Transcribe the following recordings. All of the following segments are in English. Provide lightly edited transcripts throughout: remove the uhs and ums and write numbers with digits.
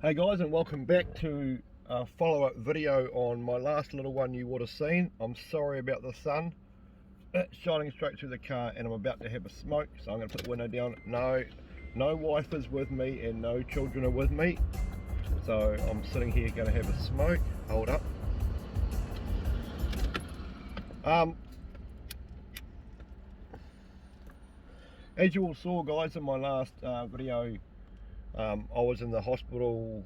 Hey guys, and welcome back to a follow-up video on my last little one you would have seen. I'm sorry about the sun. It's shining straight through the car and I'm about to have a smoke, so I'm going to put the window down. No wife is with me and no children are with me, so I'm sitting here going to have a smoke. Hold up. As you all saw, guys, in my last video, I was in the hospital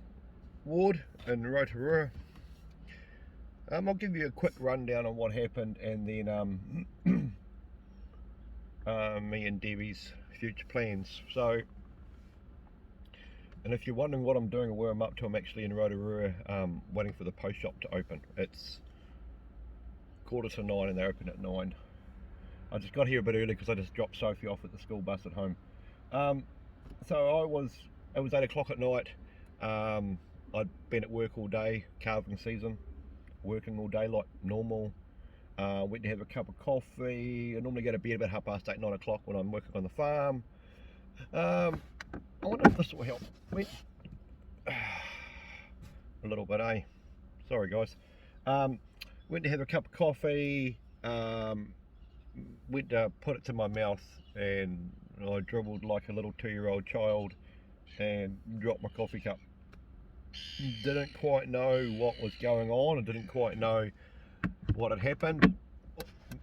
ward in Rotorua. I'll give you a quick rundown on what happened, and then me and Debbie's future plans. So, and if you're wondering what I'm doing or where I'm up to, I'm actually in Rotorua, waiting for the post shop to open. It's 9:15 and they open at 9. I just got here a bit early because I just dropped Sophie off at the school bus at home. So it was 8 o'clock at night. I'd been at work all day, calving season, working all day like normal. Went to have a cup of coffee. I normally go to bed about 8:30, 9 o'clock when I'm working on the farm. I wonder if this will help. Went a little bit, eh? Sorry guys. Went to have a cup of coffee. Went to put it to my mouth and I dribbled like a little 2-year-old child and dropped my coffee cup. Didn't quite know what was going on. I didn't quite know what had happened.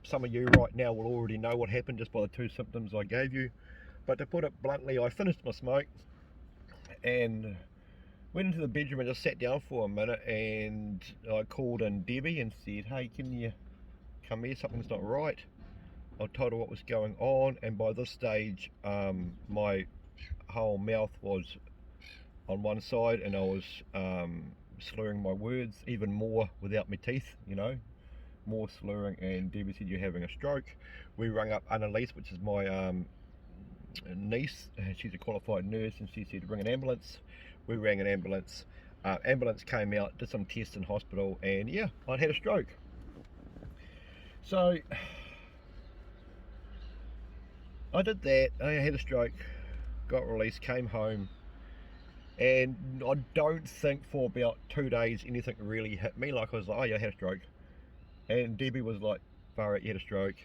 Some of you right now will already know what happened just by the 2 symptoms I gave you. But to put it bluntly, I finished my smoke and went into the bedroom and just sat down for a minute, and I called in Debbie and said, hey, can you come here, something's not right. I told her what was going on, and by this stage my whole mouth was on one side and I was slurring my words even more without my teeth, you know, more slurring. And Debbie said, you're having a stroke. We rang up Annalise, which is my niece, and she's a qualified nurse, and she said ring an ambulance. We rang an ambulance. Ambulance came out, did some tests in hospital, and yeah, I'd had a stroke. So I did that. I had a stroke, got released, came home, and I don't think for about 2 days anything really hit me. Like, I was like, oh yeah, I had a stroke. And Debbie was like, far out, you had a stroke.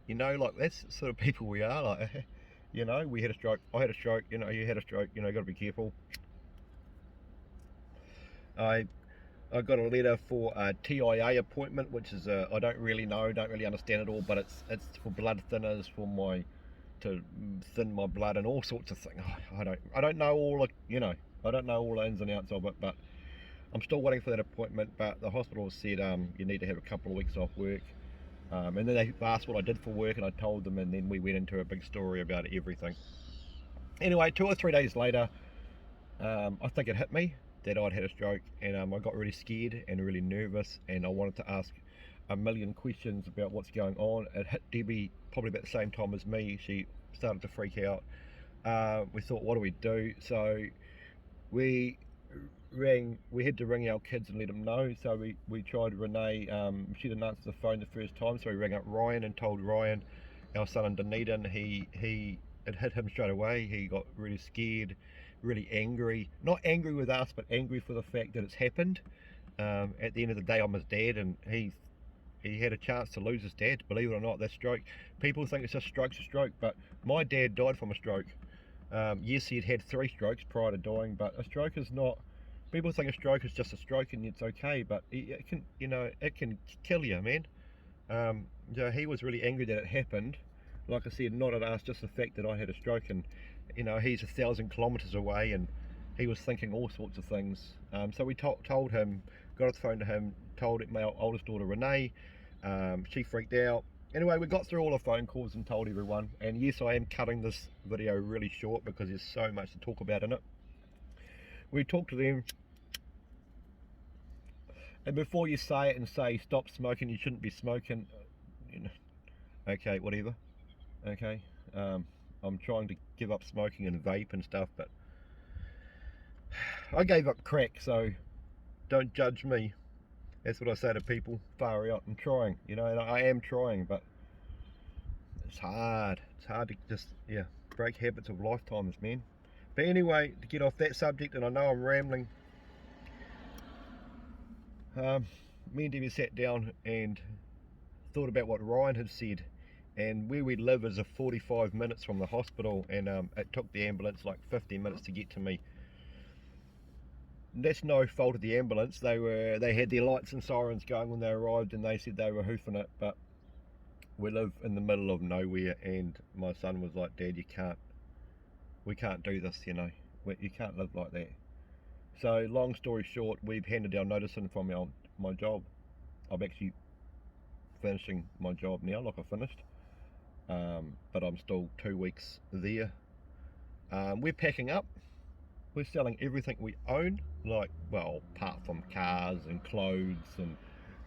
You know, like, that's the sort of people we are. Like, you know, we had a stroke, I had a stroke, you know, you had a stroke, you know, you got to be careful. I got a letter for a TIA appointment, which is I don't really know, don't really understand it all, but it's for blood thinners, to thin my blood and all sorts of things. I don't know all, you know, I don't know all the ins and outs of it, but I'm still waiting for that appointment. But the hospital said you need to have a couple of weeks off work, and then they asked what I did for work, and I told them, and then we went into a big story about everything. Anyway, 2 or 3 days later, I think it hit me that I'd had a stroke, and I got really scared and really nervous, and I wanted to ask a million questions about what's going on. It hit Debbie probably about the same time as me. She started to freak out. We thought, what do we do? So we had to ring our kids and let them know. So we tried Renee. She didn't answer the phone the first time, so we rang up Ryan and told Ryan, our son in Dunedin. It hit him straight away. He got really scared, really angry. Not angry with us, but angry for the fact that it's happened. At the end of the day, I'm his dad, and he had a chance to lose his dad. Believe it or not, that stroke. People think it's just stroke's a stroke, but my dad died from a stroke. Yes, he had 3 strokes prior to dying, but a stroke is not. People think a stroke is just a stroke and it's okay, but it can, you know, it can kill you, man. So he was really angry that it happened. Like I said, not at us, just the fact that I had a stroke, and you know, he's 1,000 kilometres away, and he was thinking all sorts of things. So we told him, got off the phone to him, told my oldest daughter Renee. She freaked out. Anyway, we got through all the phone calls and told everyone. And yes, I am cutting this video really short because there's so much to talk about in it. We talked to them, and before you say it and say stop smoking, you shouldn't be smoking, you know, okay, whatever. Okay, I'm trying to give up smoking and vape and stuff, but I gave up crack, so don't judge me. That's what I say to people. Far out. I'm trying, you know, and I am trying, but it's hard. It's hard to just, yeah, break habits of lifetimes, man. But anyway, to get off that subject, and I know I'm rambling, me and Debbie sat down and thought about what Ryan had said. And where we live is a 45 minutes from the hospital, and it took the ambulance like 15 minutes to get to me. That's no fault of the ambulance. They had their lights and sirens going when they arrived, and they said they were hoofing it. But we live in the middle of nowhere, and my son was like, "Dad, we can't do this. You can't live like that." So long story short, we've handed our notice in from my job. I'm actually finishing my job now, like I finished, but I'm still 2 weeks there. We're packing up. We're selling everything we own, apart from cars and clothes and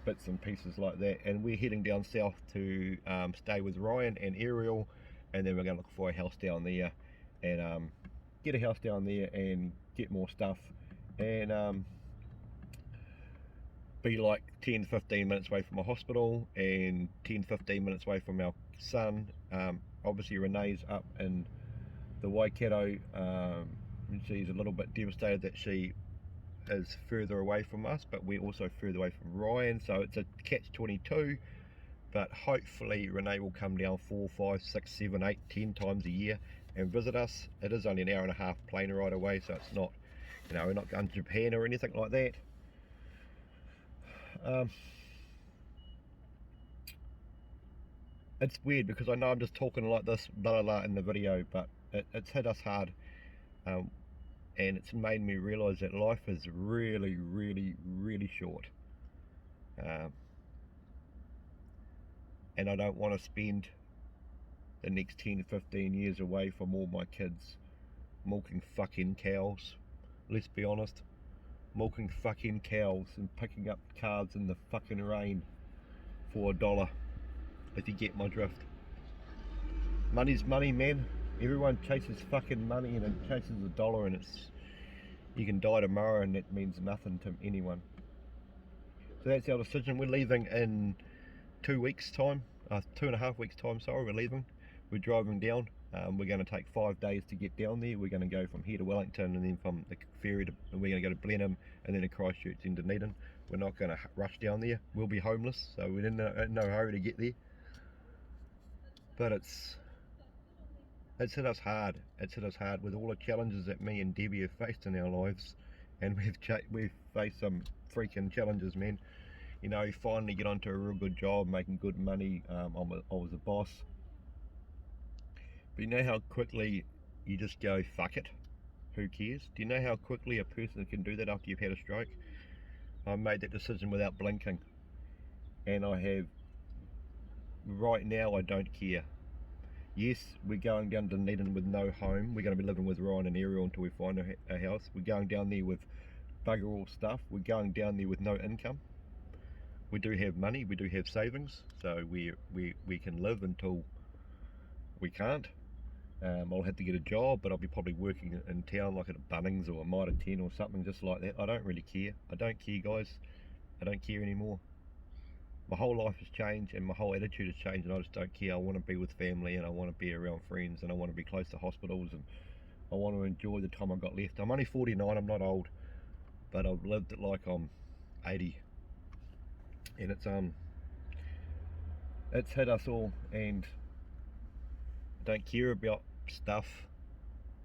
bits and pieces like that, and we're heading down south to stay with Ryan and Ariel, and then we're going to look for a house down there and get a house down there and get more stuff, and be like 10-15 minutes away from a hospital and 10-15 minutes away from our son. Obviously Renee's up in the Waikato, and she's a little bit devastated that she is further away from us, but we're also further away from Ryan, so it's a catch-22. But hopefully Renee will come down 4, 5, 6, 7, 8, 10 times a year and visit us. It is only an hour and a half plane ride away, so it's not, we're not going to Japan or anything like that. It's weird because I know I'm just talking like this blah blah blah in the video, but it's hit us hard, and it's made me realise that life is really, really, really short, and I don't want to spend the next 10-15 years away from all my kids milking fucking cows. Let's be honest, milking fucking cows and picking up cards in the fucking rain for $1, if you get my drift. Money's money, man. Everyone chases fucking money and it chases $1, and you can die tomorrow and that means nothing to anyone. So that's our decision. We're leaving in 2 weeks time, 2.5 weeks time, sorry, we're leaving. We're driving down. We're going to take 5 days to get down there. We're going to go from here to Wellington, and then from the ferry we're going to go to Blenheim, and then to Christchurch and Dunedin. We're not going to rush down there. We'll be homeless, so we're in no hurry to get there. But it's hit us hard. It's hit us hard with all the challenges that me and Debbie have faced in our lives, and we've faced some freaking challenges, man. Finally get onto a real good job, making good money. I was a boss. But you know how quickly you just go, fuck it, who cares? Do you know how quickly a person can do that after you've had a stroke? I made that decision without blinking, and right now I don't care. Yes, we're going down to Dunedin with no home. We're going to be living with Ryan and Ariel until we find a house. We're going down there with bugger all stuff. We're going down there with no income. We do have money, we do have savings, so we can live until we can't. I'll have to get a job, but I'll be probably working in town, like at a Bunnings or a Mitre 10 or something just like that. I don't really care. I don't care, guys. I don't care anymore. My whole life has changed and my whole attitude has changed, and I just don't care. I want to be with family, and I want to be around friends, and I want to be close to hospitals, and I want to enjoy the time I've got left. I'm only 49, I'm not old, but I've lived it like I'm 80. And it's hit us all, and I don't care about stuff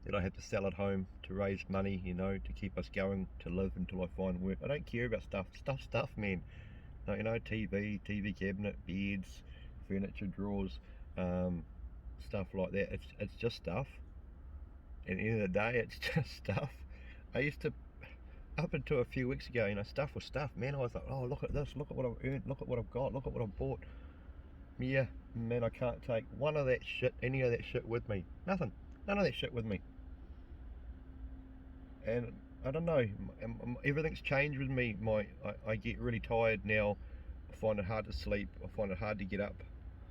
that I have to sell at home to raise money, to keep us going, to live until I find work. I don't care about stuff, man. TV cabinet, beds, furniture drawers, stuff like that. It's just stuff. And at the end of the day, it's just stuff. I used to, up until a few weeks ago, stuff was stuff, man. I was like, oh, look at this, look at what I've earned, look at what I've got, look at what I've bought. Yeah, man, I can't take one of that shit, any of that shit with me. Nothing. None of that shit with me. And I don't know, everything's changed with me. I get really tired now. I find it hard to sleep. I find it hard to get up.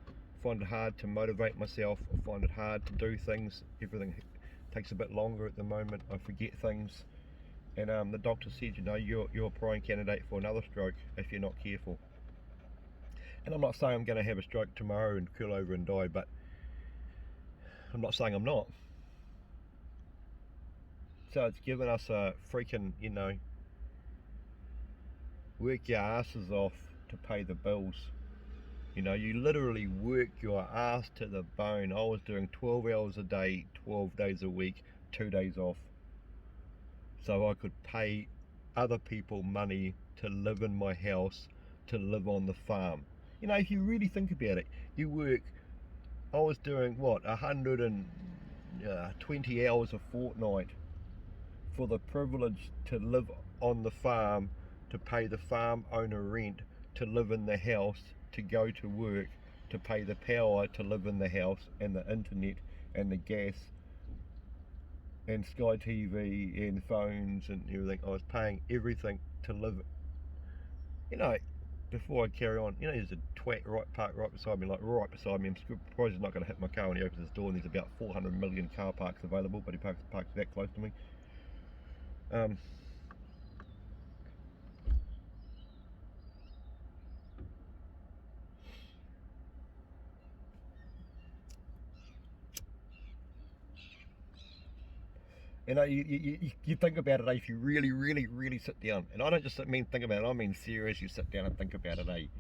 I find it hard to motivate myself. I find it hard to do things. Everything takes a bit longer at the moment. I forget things. And the doctor said, you're a prime candidate for another stroke if you're not careful. And I'm not saying I'm going to have a stroke tomorrow and keel over and die, but I'm not saying I'm not. So it's given us a freaking, you know, work your asses off to pay the bills. You know, you literally work your ass to the bone. I was doing 12 hours a day, 12 days a week, 2 days off. So I could pay other people money to live in my house, to live on the farm. You know, if you really think about it, you work, I was doing what, 120 hours a fortnight for the privilege to live on the farm, to pay the farm owner rent, to live in the house, to go to work, to pay the power to live in the house, and the internet and the gas and Sky TV and phones and everything. I was paying everything to live. You know, before I carry on, you know, there's a twat parked right beside me, like right beside me. I'm surprised he's not going to hit my car when he opens his door, and there's about 400 million car parks available, but he parks that close to me. Um, You know, you think about it, if you really, really, really sit down, and I don't just mean think about it, I mean serious, you sit down and think about it,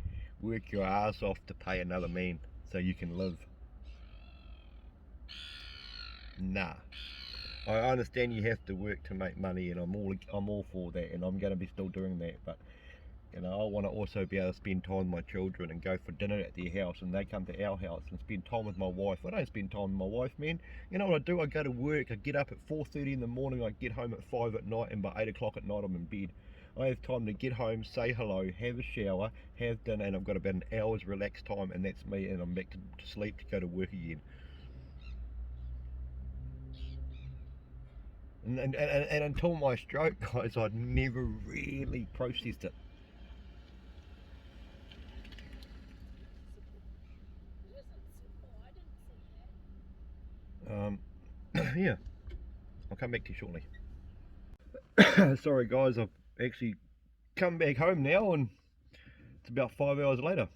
work your ass off to pay another man so you can live. Nah. I understand you have to work to make money, and I'm all for that, and I'm going to be still doing that, but you know, I want to also be able to spend time with my children and go for dinner at their house, and they come to our house, and spend time with my wife. I don't spend time with my wife, man. You know what I do? I go to work, I get up at 4:30 in the morning, I get home at 5 at night, and by 8 o'clock at night I'm in bed. I have time to get home, say hello, have a shower, have dinner, and I've got about an hour's relaxed time, and that's me, and I'm back to sleep to go to work again. And until my stroke, guys, I'd never really processed it. Um, yeah, I'll come back to you shortly. Sorry, guys, I've actually come back home now, and it's about 5 hours later.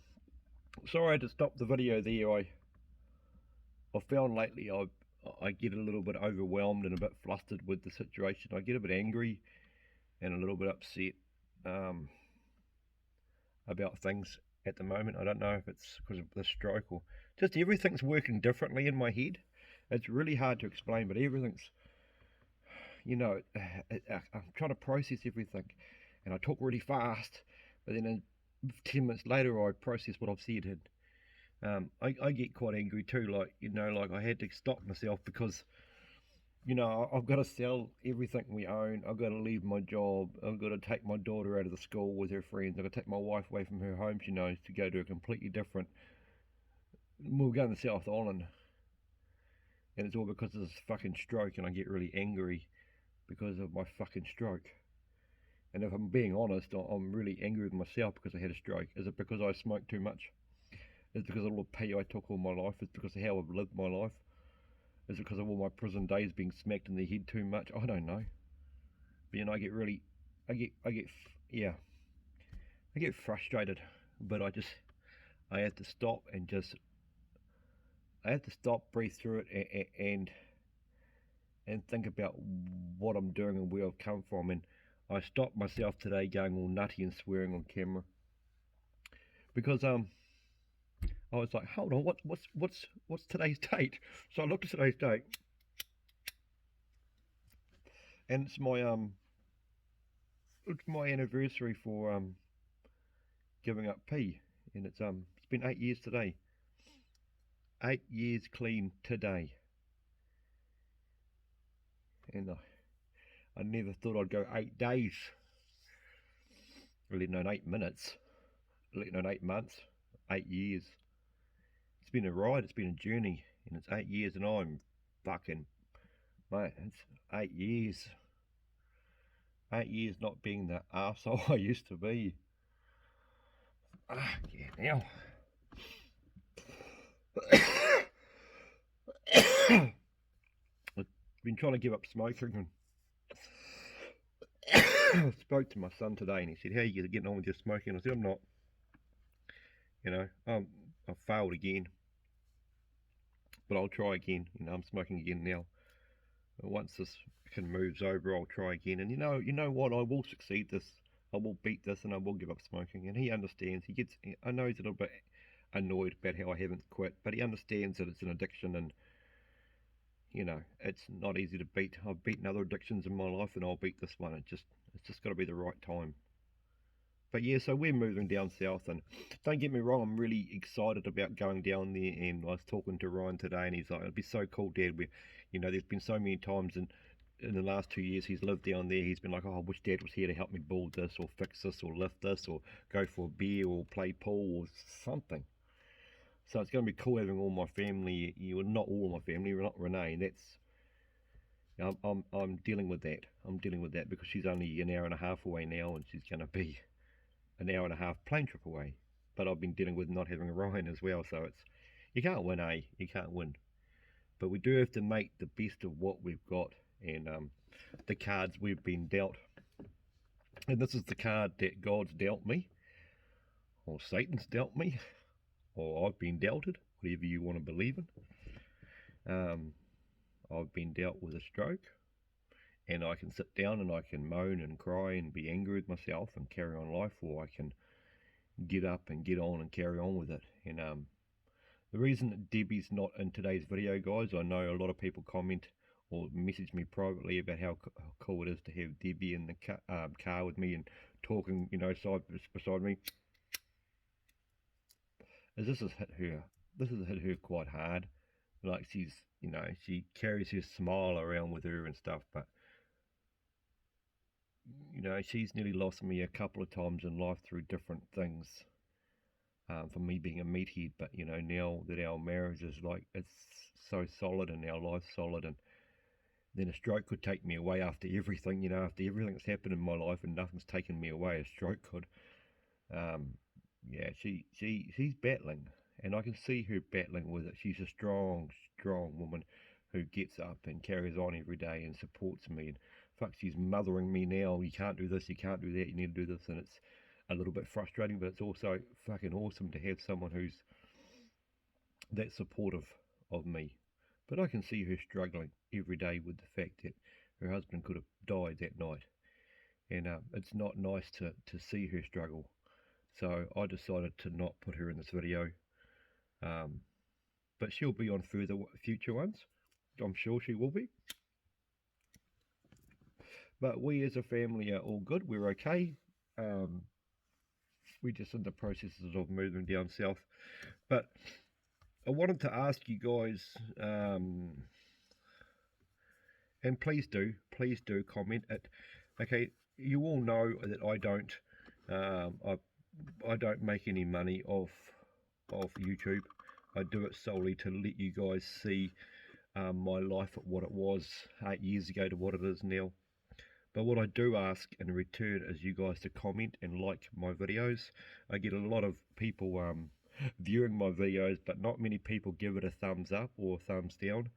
Sorry I had to stop the video there. I found lately I get a little bit overwhelmed and a bit flustered with the situation. I get a bit angry and a little bit upset um, about things at the moment. I don't know if it's because of the stroke or just everything's working differently in my head. It's really hard to explain, but everything's, you know, I'm trying to process everything, and I talk really fast, but then 10 minutes later I process what I've said, and I get quite angry too. Like, you know, like I had to stop myself because, you know, I've got to sell everything we own. I've got to leave my job. I've got to take my daughter out of the school with her friends. I've got to take my wife away from her home, she knows, to go to a completely different. We're going to South Island, and it's all because of this fucking stroke, and I get really angry because of my fucking stroke. And if I'm being honest, I'm really angry with myself because I had a stroke. Is it because I smoked too much? Is it because of all the pee I took all my life? Is it because of how I've lived my life? Is it because of all my prison days being smacked in the head too much? I don't know. But you know, yeah, I get frustrated. But I have to stop and I have to stop, breathe through it, and think about what I'm doing and where I've come from. And I stopped myself today going all nutty and swearing on camera because I was like, hold on, what's today's date? So I looked at today's date, and it's my anniversary for giving up pee, and it's been 8 years today. 8 years clean today, and I never thought I'd go 8 days, let alone 8 minutes, let alone 8 months, 8 years. It's been a ride, it's been a journey, and it's 8 years, and I'm fucking, mate, it's 8 years. 8 years not being the arsehole I used to be. Yeah, now. I've been trying to give up smoking, and I spoke to my son today, and he said, how are you getting on with your smoking? I said, I'm not. You know, I've failed again, but I'll try again. You know, I'm smoking again now. once this can moves over, I'll try again. And you know what? I will succeed this. I will beat this, and I will give up smoking. And he understands. I know he's a little bit annoyed about how I haven't quit, but he understands that it's an addiction, and it's not easy to beat. I've beaten other addictions in my life, and I'll beat this one. It's just got to be the right time. But yeah, so we're moving down south, and don't get me wrong, I'm really excited about going down there. And I was talking to Ryan today, and he's like, "It'd be so cool, Dad. There's been so many times in the last 2 years he's lived down there. He's been like, oh, I wish Dad was here to help me build this, or fix this, or lift this, or go for a beer, or play pool, or something." So it's going to be cool having all my family. Not all my family, not Renee. I'm dealing with that. I'm dealing with that because she's only an hour and a half away now, and she's going to be an hour and a half plane trip away. But I've been dealing with not having Ryan as well, so you can't win, eh? You can't win. But we do have to make the best of what we've got, and the cards we've been dealt. And this is the card that God's dealt me, or Satan's dealt me, or I've been dealt it, whatever you want to believe in. I've been dealt with a stroke, and I can sit down and I can moan and cry and be angry with myself and carry on life, or I can get up and get on and carry on with it. And the reason that Debbie's not in today's video, guys, I know a lot of people comment or message me privately about how cool it is to have Debbie in the car with me and talking, side beside me. This has hit her. This has hit her quite hard. Like she carries her smile around with her and stuff, but she's nearly lost me a couple of times in life through different things. For me being a meathead, but now that our marriage is it's so solid and our life's solid, and then a stroke could take me away after everything, after everything that's happened in my life and nothing's taken me away, a stroke could. Yeah, she's battling, and I can see her battling with it. She's a strong woman who gets up and carries on every day and supports me, and fuck, she's mothering me now. You can't do this, you can't do that, you need to do this, and it's a little bit frustrating, but it's also fucking awesome to have someone who's that supportive of me. But I can see her struggling every day with the fact that her husband could have died that night, and it's not nice to see her struggle. So I decided to not put her in this video, but she'll be on future ones. I'm sure she will be. But we as a family are all good. We're okay. We're just in the processes of moving down south. But I wanted to ask you guys, and please do comment it. Okay, you all know that I don't make any money off YouTube. I do it solely to let you guys see my life at what it was 8 years ago to what it is now. But what I do ask in return is you guys to comment and like my videos. I get a lot of people viewing my videos, but not many people give it a thumbs up or a thumbs down.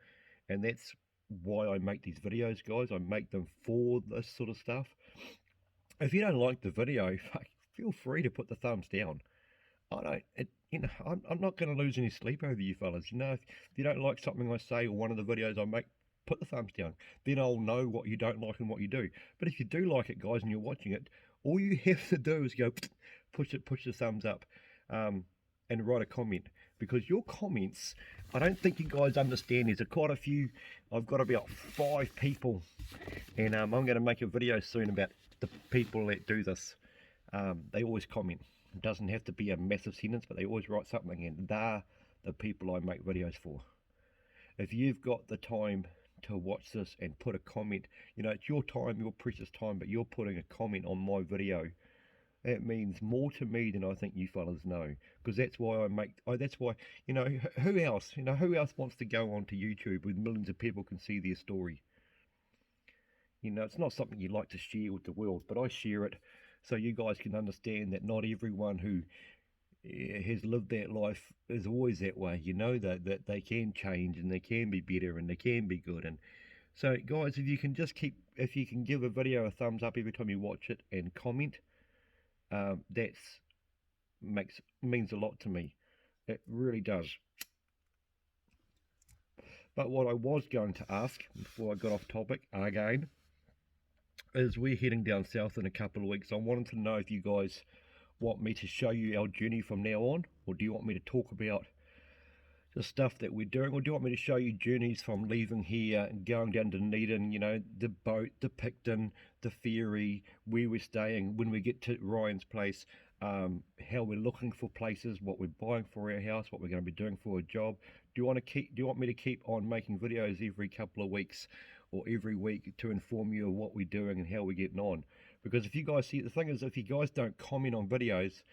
And that's why I make these videos, guys. I make them for this sort of stuff. If you don't like the video, feel free to put the thumbs down. I'm not going to lose any sleep over you fellas. If you don't like something I say or one of the videos I make, put the thumbs down. Then I'll know what you don't like and what you do. But if you do like it, guys, and you're watching it, all you have to do is go push the thumbs up, and write a comment. Because your comments, I don't think you guys understand. There's quite a few. I've got about 5 people, and I'm going to make a video soon about the people that do this. They always comment. It doesn't have to be a massive sentence, but they always write something, and they're the people I make videos for. If you've got the time to watch this and put a comment, it's your time, your precious time, but you're putting a comment on my video, it means more to me than I think you fellas know. Because that's why who else wants to go onto YouTube with millions of people can see their story? It's not something you like to share with the world, but I share it so you guys can understand that not everyone who has lived that life is always that way. That they can change and they can be better and they can be good. And so, guys, if you can give a video a thumbs up every time you watch it and comment, that means a lot to me. It really does. But what I was going to ask before I got off topic again is we're heading down south in a couple of weeks. I wanted to know if you guys want me to show you our journey from now on, or do you want me to talk about the stuff that we're doing, or do you want me to show you journeys from leaving here and going down to Dunedin, you know, the boat, the Picton, the ferry, where we're staying, when we get to Ryan's place, how we're looking for places, what we're buying for our house, what we're going to be doing for a job. Do you want me to keep on making videos every couple of weeks or every week to inform you of what we're doing and how we're getting on? Because if you guys see, the thing is, if you guys don't comment on videos,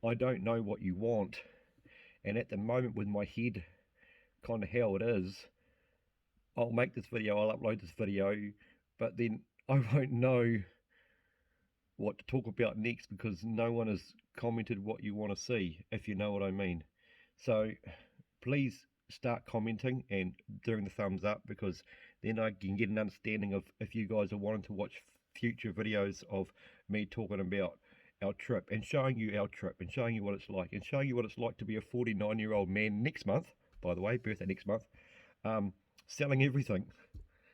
I don't know what you want. And at the moment, with my head kind of how it is, I'll make this video, I'll upload this video, but then I won't know what to talk about next because no one has commented what you want to see, if you know what I mean. So please start commenting and doing the thumbs up, because then I can get an understanding of if you guys are wanting to watch future videos of me talking about our trip and showing you our trip and showing you what it's like and showing you what it's like to be a 49-year-old man next month, by the way, birthday next month, selling everything.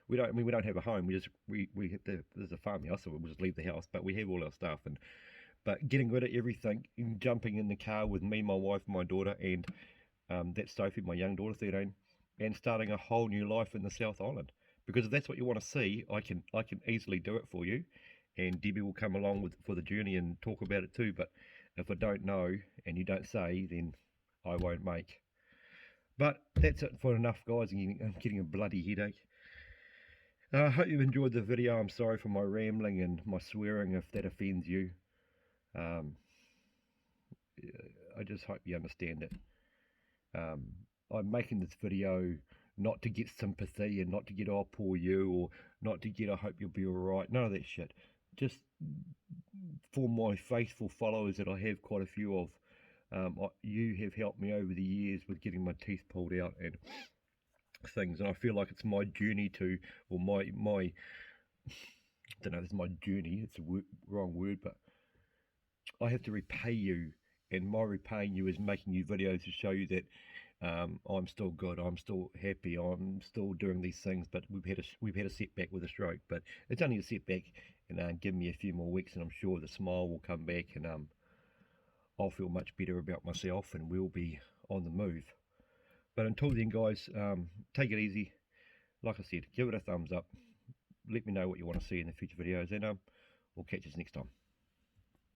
We don't have a home. There's a farmhouse, so we'll just leave the house, but we have all our stuff, but getting rid of everything and jumping in the car with me, my wife, my daughter, and that's Sophie, my young daughter, 13, and starting a whole new life in the South Island. Because if that's what you want to see, I can easily do it for you, and Debbie will come along for the journey and talk about it too. But if I don't know and you don't say, then I won't make. But that's it for enough, guys. I'm getting a bloody headache. I hope you've enjoyed the video. I'm sorry for my rambling and my swearing if that offends you. I just hope you understand it. I'm making this video not to get sympathy and not to get, oh, poor you, or not to get, I hope you'll be alright. None of that shit. Just for my faithful followers that I have quite a few of. You have helped me over the years with getting my teeth pulled out and things, and I feel like it's my journey to, or my I don't know, this is my journey, it's a wrong word, but I have to repay you, and my repaying you is making you videos to show you that I'm still good, I'm still happy, I'm still doing these things. But we've had a setback with a stroke, but it's only a setback, and give me a few more weeks and I'm sure the smile will come back, and I'll feel much better about myself and we'll be on the move. But until then, guys, take it easy. Like I said, give it a thumbs up. Let me know what you want to see in the future videos, and we'll catch us next time.